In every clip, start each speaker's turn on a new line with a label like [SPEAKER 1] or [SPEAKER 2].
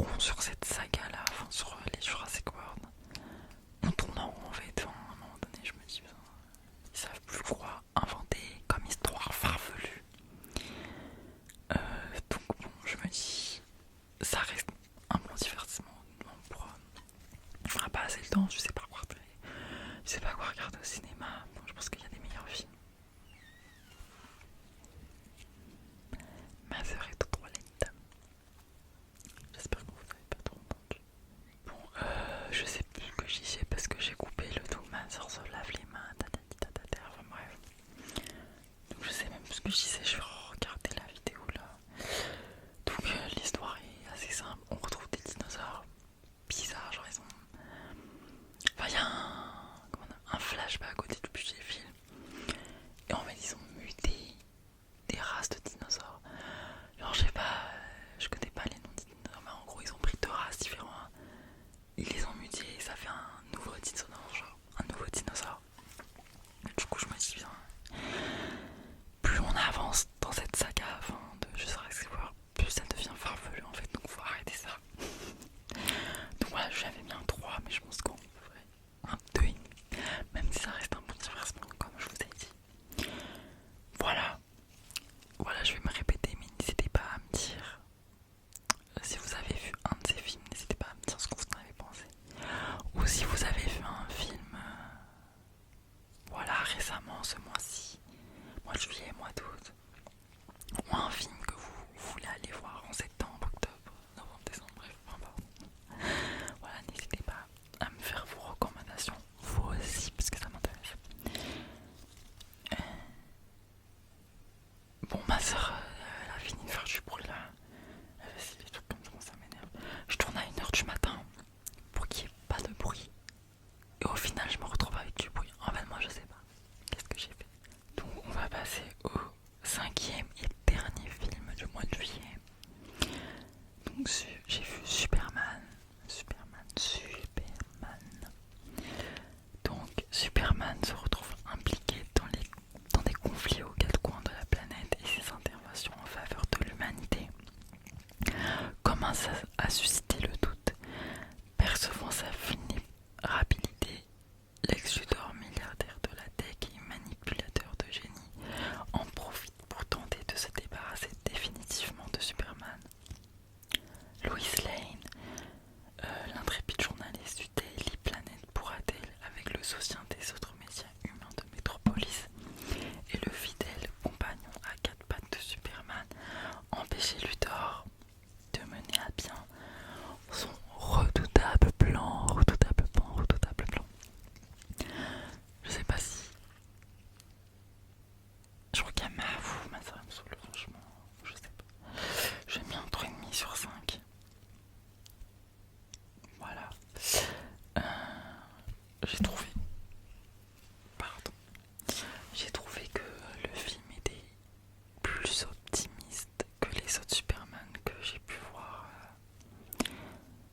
[SPEAKER 1] rond sur cette saga-là, enfin sur les Jurassic World. On tourne en rond en fait. Enfin, à un moment donné, je me dis, putain, ils savent plus quoi inventer comme histoire farfelue. Donc bon, je me dis, ça reste un bon divertissement. Pour, on n'aura pas assez le temps, je sais pas quoi regarder. Je sais pas quoi regarder au cinéma. Bon, je pense qu'il y a des meilleurs films. Ma sœur est aux toilettes. J'espère que vous n'avez pas trop entendu. Bon, je sais plus ce que je disais parce que j'ai coupé le tout. Ma sœur se lave les mains, enfin bref. Donc je sais même plus ce que je disais, je vais regarder la vidéo là. Donc l'histoire est assez simple. On retrouve des dinosaures bizarres, genre ils ont... Enfin il y a un flashback au début du film. Et en fait ils ont muté des races de dinosaures. Genre je sais pas, je connais pas les noms de dinosaures, mais en gros ils ont pris deux races différentes. Ils les ont mutés et ça fait un nouveau dinosaure, genre un nouveau dinosaure. Et du coup je me dis bien, plus on avance dans cette saga avant de Jurassic World, plus ça devient farfelu en fait, donc faut arrêter ça. Donc voilà, j'avais mis un 3, mais je pense qu'on ferait un 2,5, même si ça reste un bon divertissement comme je vous ai dit. Voilà, voilà, je vais me répéter, mais n'hésitez pas à me dire si vous avez vu un de ces films, n'hésitez pas à me dire ce que vous en avez pensé. Ou si vous avez vu un film, voilà, récemment, ce mois-ci, mois de juillet, mois d'août, ou un film que vous voulez aller voir en septembre, octobre, novembre, décembre, bref, peu importe. Voilà, n'hésitez pas à me faire vos recommandations, vous aussi, parce que ça m'intéresse. Bon, ma soeur, elle a fini de faire du bruit là. Elle fait des trucs comme ça m'énerve. Je tourne à 1h du matin pour qu'il n'y ait pas de bruit. Et au final, je me retrouve avec du bruit. En fait, moi, je sais pas. Qu'est-ce que j'ai fait? Donc, on va passer au 5e et dernier film du mois de juillet. Donc, j'ai vu Superman. Donc, Superman se retrouve impliqué dans des conflits aux quatre coins de la planète et ses interventions en faveur de l'humanité commencent à susciter le doute. Percevant sa vulnérabilité, Lex Luthor, milliardaire de la tech et manipulateur de génie, en profite pour tenter de se débarrasser définitivement de Superman. Lois Lane, l'intrépide journaliste du Daily Planet, pourra-t-elle, avec le soutien des autres médias humains de Metropolis et le fidèle compagnon à quatre pattes de Superman, empêcher Luthor de mener à bien son redoutable plan. Je sais pas si... Je crois qu'il y a ma soeur me saoule, franchement, je sais pas. J'ai mis un 3,5 sur 5. Voilà. Euh, j'ai trouvé... Pardon. J'ai trouvé que le film était plus optimiste que les autres Superman que j'ai pu voir.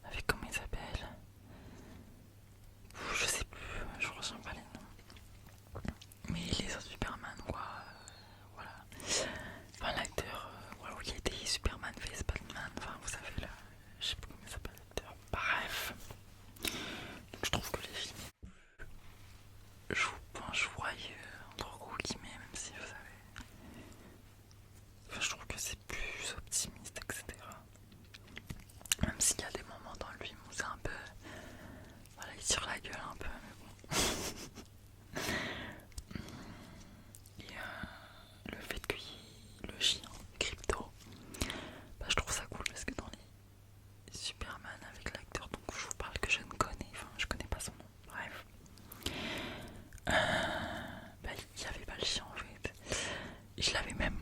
[SPEAKER 1] Avec comment il s'appelle, je sais plus, je retiens pas les noms. Mais les autres Superman, quoi, voilà. Enfin, l'acteur, voilà, il était Superman vs Batman, enfin, vous savez, là, je sais plus comment il s'appelle l'acteur. Bref. Donc, je trouve que les films joyeux, entre gros guillemets, même si vous savez. Enfin, je trouve que c'est plus optimiste, etc. Même s'il y a des moments dans lui où c'est un peu... Voilà, il tire la gueule un peu, mais bon. Et le fait qu'il y ait le chien Crypto, bah, je trouve ça cool parce que dans les Superman avec l'acteur dont je vous parle que je ne connais, enfin je connais pas son nom, bref. Bah, il n'y avait pas le chien en fait. Et je l'avais même